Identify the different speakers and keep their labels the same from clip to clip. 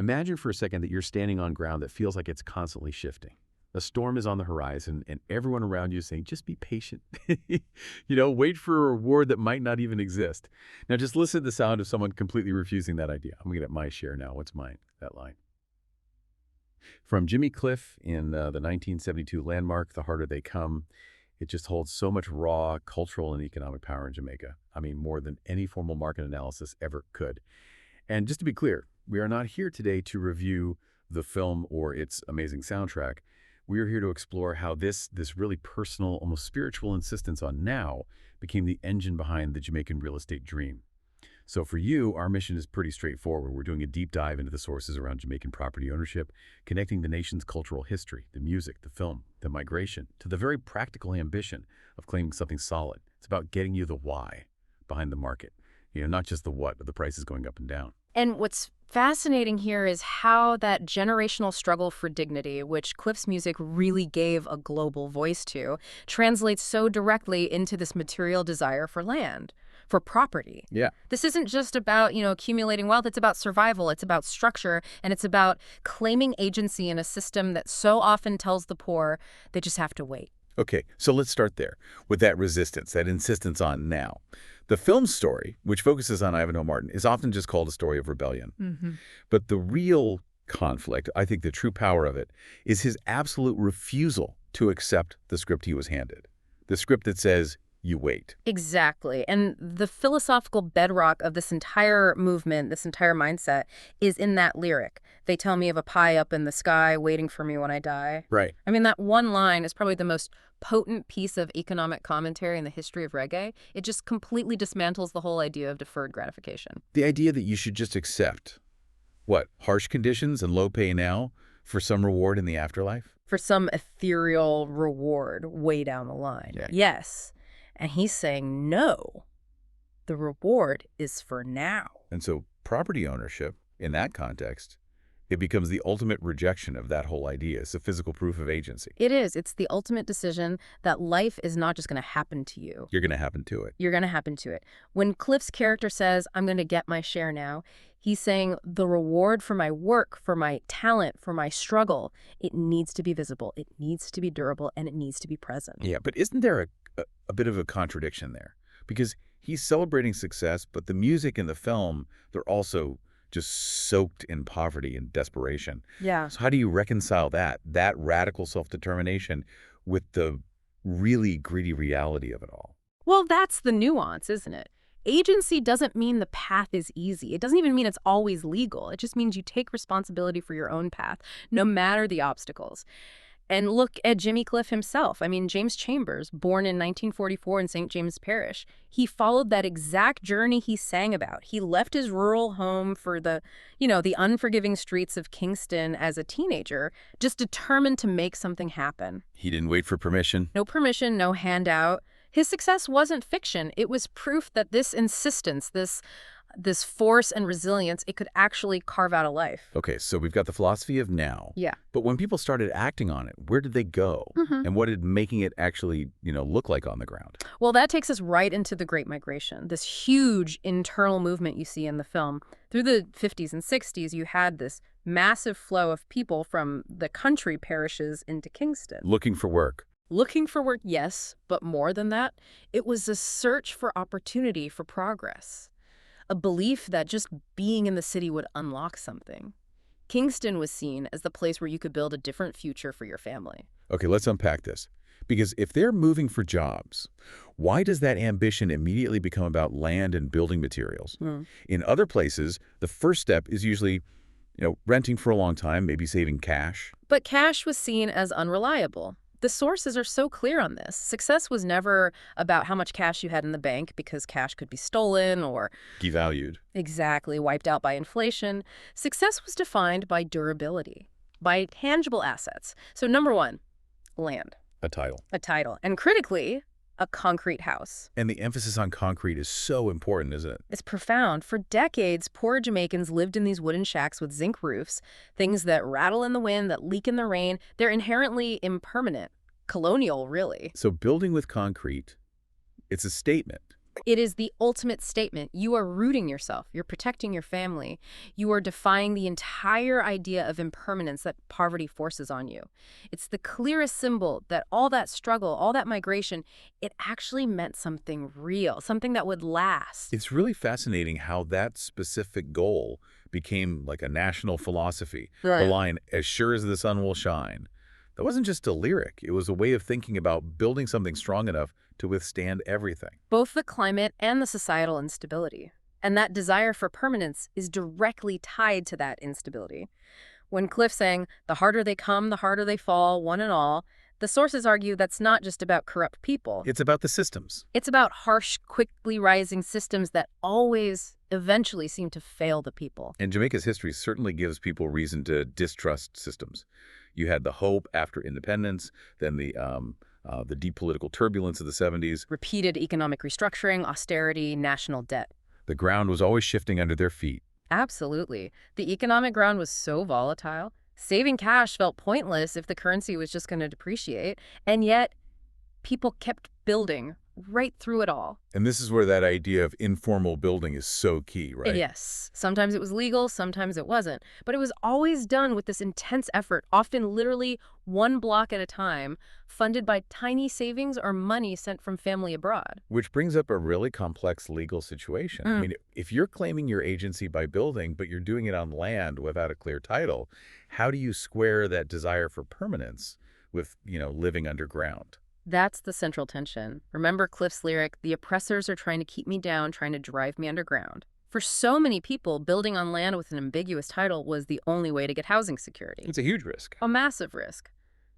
Speaker 1: Imagine for a second that you're standing on ground that feels like it's constantly shifting. A storm is on the horizon, and everyone around you is saying, just be patient. Wait for a reward that might not even exist. Now, just listen to the sound of someone completely refusing that idea. I'm going to get my share now. What's mine? That line. From Jimmy Cliff in the 1972 landmark, The Harder They Come, it just holds so much raw cultural and economic power in Jamaica. I mean, more than any formal market analysis ever could. And just to be clear, we are not here today to review the film or its amazing soundtrack. We are here to explore how this really personal, almost spiritual insistence on now became the engine behind the Jamaican real estate dream. So for you, our mission is pretty straightforward. We're doing a deep dive into the sources around Jamaican property ownership, connecting the nation's cultural history, the music, the film, the migration, to the very practical ambition of claiming something solid. It's about getting you the why behind the market, not just the what of the prices going up and down.
Speaker 2: And what's fascinating here is how that generational struggle for dignity, which Cliff's music really gave a global voice to, translates so directly into this material desire for land, for property.
Speaker 1: Yeah.
Speaker 2: This isn't just about, accumulating wealth. It's about survival. It's about structure. And it's about claiming agency in a system that so often tells the poor they just have to wait.
Speaker 1: Okay, so let's start there with that resistance, that insistence on now. The film's story, which focuses on Ivanhoe Martin, is often just called a story of rebellion.
Speaker 2: Mm-hmm.
Speaker 1: But the real conflict, I think the true power of it, is his absolute refusal to accept the script he was handed. The script that says, you wait.
Speaker 2: Exactly. And the philosophical bedrock of this entire movement, this entire mindset, is in that lyric. They tell me of a pie up in the sky waiting for me when I die.
Speaker 1: Right.
Speaker 2: I mean, that one line is probably the most potent piece of economic commentary in the history of reggae. It just completely dismantles the whole idea of deferred gratification.
Speaker 1: The idea that you should just accept, harsh conditions and low pay now for some reward in the afterlife?
Speaker 2: For some ethereal reward way down the line.
Speaker 1: Yeah.
Speaker 2: Yes. And he's saying, no, the reward is for now.
Speaker 1: And so property ownership, in that context, it becomes the ultimate rejection of that whole idea. It's a physical proof of agency.
Speaker 2: It is. It's the ultimate decision that life is not just going to happen to you.
Speaker 1: You're going to happen to it.
Speaker 2: You're going to happen to it. When Cliff's character says, I'm going to get my share now, he's saying the reward for my work, for my talent, for my struggle, it needs to be visible, it needs to be durable, and it needs to be present.
Speaker 1: Yeah, but isn't there a bit of a contradiction there? Because he's celebrating success, but the music and the film, they're also just soaked in poverty and desperation.
Speaker 2: Yeah.
Speaker 1: So how do you reconcile that radical self-determination with the really greedy reality of it all?
Speaker 2: Well, that's the nuance, isn't it? Agency doesn't mean the path is easy. It doesn't even mean it's always legal. It just means you take responsibility for your own path, no matter the obstacles. And look at Jimmy Cliff himself. I mean, James Chambers, born in 1944 in St. James Parish, he followed that exact journey he sang about. He left his rural home for the unforgiving streets of Kingston as a teenager, just determined to make something happen.
Speaker 1: He didn't wait for permission.
Speaker 2: No permission, no handout. His success wasn't fiction. It was proof that this insistence, this force and resilience, it could actually carve out a life.
Speaker 1: Okay, so we've got the philosophy of now.
Speaker 2: Yeah.
Speaker 1: But when people started acting on it, where did they go?
Speaker 2: Mm-hmm.
Speaker 1: And what did making it actually, look like on the ground?
Speaker 2: Well, that takes us right into the Great Migration, this huge internal movement you see in the film. Through the 50s and 60s, you had this massive flow of people from the country parishes into Kingston.
Speaker 1: Looking for work.
Speaker 2: Looking for work, yes, but more than that, it was a search for opportunity, for progress. A belief that just being in the city would unlock something. Kingston was seen as the place where you could build a different future for your family.
Speaker 1: Okay, let's unpack this. Because if they're moving for jobs, why does that ambition immediately become about land and building materials? In other places, the first step is usually, renting for a long time, maybe saving cash.
Speaker 2: But cash was seen as unreliable. The sources are so clear on this. Success was never about how much cash you had in the bank, because cash could be stolen or
Speaker 1: devalued.
Speaker 2: Exactly, wiped out by inflation. Success was defined by durability, by tangible assets. So number one, land.
Speaker 1: A title.
Speaker 2: A title. And critically, a concrete house.
Speaker 1: And the emphasis on concrete is so important, isn't it?
Speaker 2: It's profound. For decades, poor Jamaicans lived in these wooden shacks with zinc roofs, things that rattle in the wind, that leak in the rain. They're inherently impermanent. Colonial, really.
Speaker 1: So building with concrete, it's a statement.
Speaker 2: It is the ultimate statement. You are rooting yourself. You're protecting your family. You are defying the entire idea of impermanence that poverty forces on you. It's the clearest symbol that all that struggle, all that migration, it actually meant something real, something that would last.
Speaker 3: It's really fascinating how that specific goal became like a national philosophy. The
Speaker 2: Right.
Speaker 3: line, as sure as the sun will shine. That wasn't just a lyric. It was a way of thinking about building something strong enough to withstand everything.
Speaker 2: Both the climate and the societal instability. And that desire for permanence is directly tied to that instability. When Cliff sang, "The harder they come, the harder they fall, one and all," the sources argue that's not just about corrupt people.
Speaker 3: It's about the systems.
Speaker 2: It's about harsh, quickly rising systems that always, eventually seem to fail the people.
Speaker 3: And Jamaica's history certainly gives people reason to distrust systems. You had the hope after independence, then the deep political turbulence of the 70s.
Speaker 2: Repeated economic restructuring, austerity, national debt.
Speaker 3: The ground was always shifting under their feet.
Speaker 2: Absolutely. The economic ground was so volatile. Saving cash felt pointless if the currency was just going to depreciate. And yet, people kept building right through it all.
Speaker 3: And this is where that idea of informal building is so key, right?
Speaker 2: Yes. Sometimes it was legal, sometimes it wasn't. But it was always done with this intense effort, often literally one block at a time, funded by tiny savings or money sent from family abroad.
Speaker 3: Which brings up a really complex legal situation. I mean, if you're claiming your agency by building, but you're doing it on land without a clear title, how do you square that desire for permanence with, living underground?
Speaker 2: That's the central tension. Remember Cliff's lyric, "The oppressors are trying to keep me down, trying to drive me underground." For so many people, building on land with an ambiguous title was the only way to get housing security.
Speaker 3: It's a huge risk.
Speaker 2: A massive risk.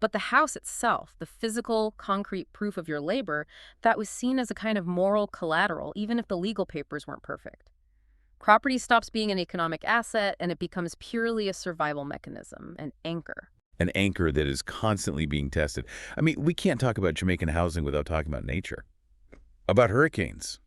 Speaker 2: But the house itself, the physical, concrete proof of your labor, that was seen as a kind of moral collateral, even if the legal papers weren't perfect. Property stops being an economic asset and it becomes purely a survival mechanism, an anchor.
Speaker 3: An anchor that is constantly being tested. I mean, we can't talk about Jamaican housing without talking about nature. About hurricanes.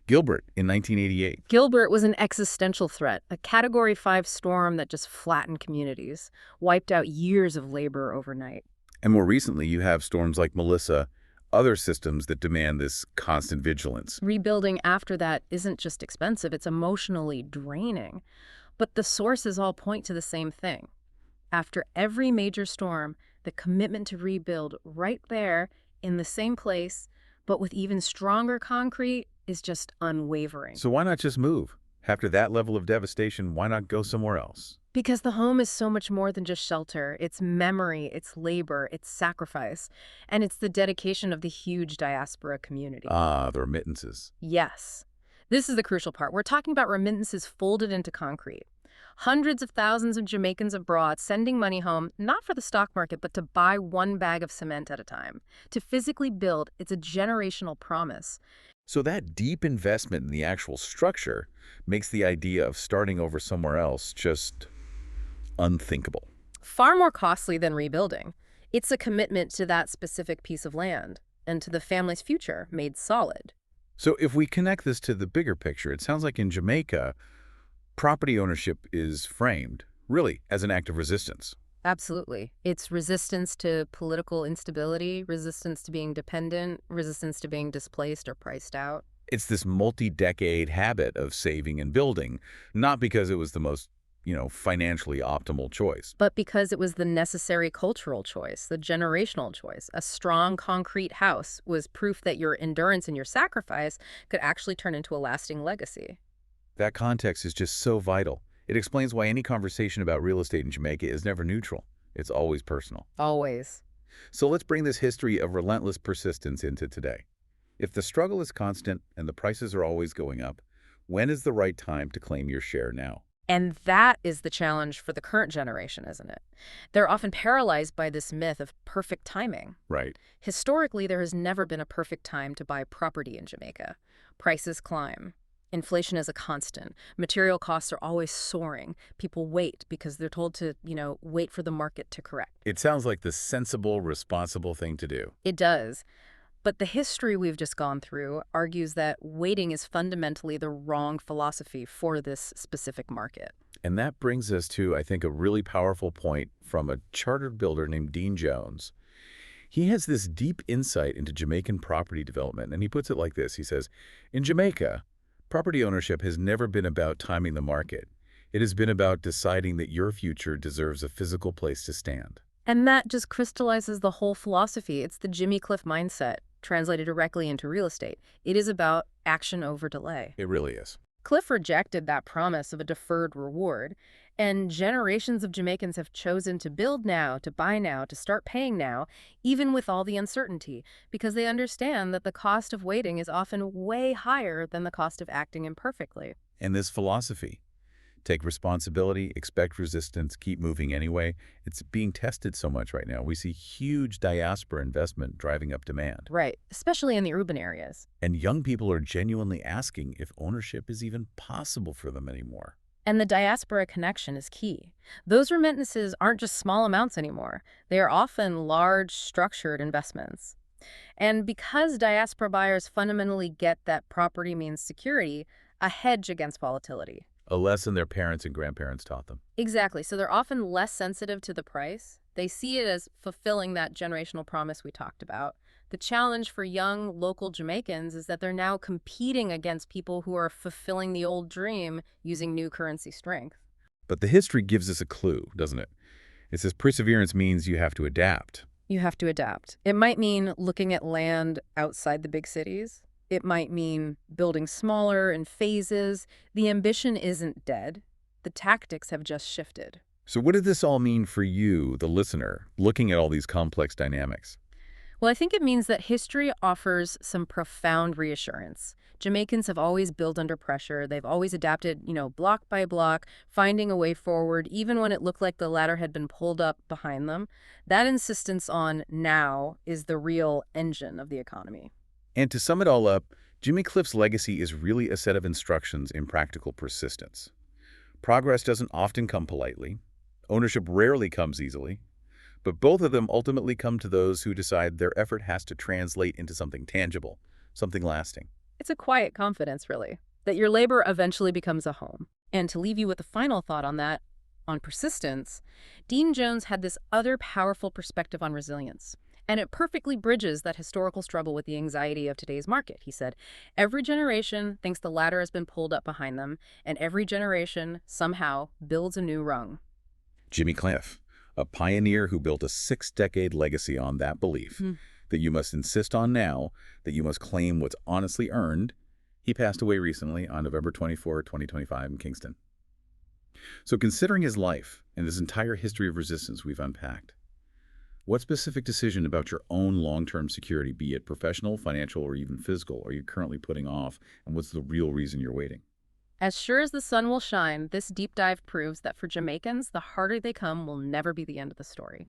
Speaker 3: Gilbert in 1988.
Speaker 2: Gilbert was an existential threat, a Category 5 storm that just flattened communities, wiped out years of labor overnight.
Speaker 3: And more recently, you have storms like Melissa, other systems that demand this constant vigilance.
Speaker 2: Rebuilding after that isn't just expensive, it's emotionally draining. But the sources all point to the same thing. After every major storm, the commitment to rebuild right there in the same place, but with even stronger concrete, is just unwavering.
Speaker 3: So why not just move? After that level of devastation, why not go somewhere else?
Speaker 2: Because the home is so much more than just shelter. It's memory, it's labor, it's sacrifice, and it's the dedication of the huge diaspora community.
Speaker 3: Ah, the remittances.
Speaker 2: Yes. This is the crucial part. We're talking about remittances folded into concrete. Hundreds of thousands of Jamaicans abroad sending money home, not for the stock market, but to buy one bag of cement at a time. To physically build, it's a generational promise.
Speaker 3: So that deep investment in the actual structure makes the idea of starting over somewhere else just unthinkable.
Speaker 2: Far more costly than rebuilding. It's a commitment to that specific piece of land and to the family's future made solid.
Speaker 3: So if we connect this to the bigger picture, it sounds like in Jamaica, property ownership is framed, really, as an act of resistance.
Speaker 2: Absolutely. It's resistance to political instability, resistance to being dependent, resistance to being displaced or priced out.
Speaker 3: It's this multi-decade habit of saving and building, not because it was the most, financially optimal choice.
Speaker 2: But because it was the necessary cultural choice, the generational choice. A strong concrete house was proof that your endurance and your sacrifice could actually turn into a lasting legacy.
Speaker 3: That context is just so vital. It explains why any conversation about real estate in Jamaica is never neutral. It's always personal.
Speaker 2: Always.
Speaker 3: So let's bring this history of relentless persistence into today. If the struggle is constant and the prices are always going up, when is the right time to claim your share now?
Speaker 2: And that is the challenge for the current generation, isn't it? They're often paralyzed by this myth of perfect timing.
Speaker 3: Right.
Speaker 2: Historically, there has never been a perfect time to buy property in Jamaica. Prices climb. Inflation is a constant. Material costs are always soaring. People wait because they're told to, wait for the market to correct.
Speaker 3: It sounds like the sensible, responsible thing to do.
Speaker 2: It does. But the history we've just gone through argues that waiting is fundamentally the wrong philosophy for this specific market.
Speaker 3: And that brings us to, I think, a really powerful point from a chartered builder named Dean Jones. He has this deep insight into Jamaican property development, and he puts it like this. He says, in Jamaica, property ownership has never been about timing the market. It has been about deciding that your future deserves a physical place to stand.
Speaker 2: And that just crystallizes the whole philosophy. It's the Jimmy Cliff mindset, translated directly into real estate. It is about action over delay.
Speaker 3: It really is.
Speaker 2: Cliff rejected that promise of a deferred reward, and generations of Jamaicans have chosen to build now, to buy now, to start paying now, even with all the uncertainty, because they understand that the cost of waiting is often way higher than the cost of acting imperfectly.
Speaker 3: And this philosophy, take responsibility, expect resistance, keep moving anyway, it's being tested so much right now. We see huge diaspora investment driving up demand.
Speaker 2: Right, especially in the urban areas.
Speaker 3: And young people are genuinely asking if ownership is even possible for them anymore.
Speaker 2: And the diaspora connection is key. Those remittances aren't just small amounts anymore. They are often large, structured investments. And because diaspora buyers fundamentally get that property means security, a hedge against volatility.
Speaker 3: A lesson their parents and grandparents taught them.
Speaker 2: Exactly. So they're often less sensitive to the price. They see it as fulfilling that generational promise we talked about. The challenge for young local Jamaicans is that they're now competing against people who are fulfilling the old dream using new currency strength.
Speaker 3: But the history gives us a clue, doesn't it? It says perseverance means you have to adapt.
Speaker 2: You have to adapt. It might mean looking at land outside the big cities. It might mean building smaller in phases. The ambition isn't dead. The tactics have just shifted.
Speaker 3: So what did this all mean for you, the listener, looking at all these complex dynamics?
Speaker 2: Well, I think it means that history offers some profound reassurance. Jamaicans have always built under pressure. They've always adapted, block by block, finding a way forward, even when it looked like the ladder had been pulled up behind them. That insistence on now is the real engine of the economy.
Speaker 3: And to sum it all up, Jimmy Cliff's legacy is really a set of instructions in practical persistence. Progress doesn't often come politely. Ownership rarely comes easily. But both of them ultimately come to those who decide their effort has to translate into something tangible, something lasting.
Speaker 2: It's a quiet confidence, really, that your labor eventually becomes a home. And to leave you with a final thought on that, on persistence, Dean Jones had this other powerful perspective on resilience. And it perfectly bridges that historical struggle with the anxiety of today's market. He said, every generation thinks the ladder has been pulled up behind them, and every generation somehow builds a new rung.
Speaker 3: Jimmy Cliff, a pioneer who built a 6-decade legacy on that belief that you must insist on now, that you must claim what's honestly earned. He passed away recently on November 24, 2025 in Kingston. So considering his life and this entire history of resistance we've unpacked, what specific decision about your own long-term security, be it professional, financial, or even physical, are you currently putting off, and what's the real reason you're waiting?
Speaker 2: As sure as the sun will shine, this deep dive proves that for Jamaicans, the harder they come will never be the end of the story.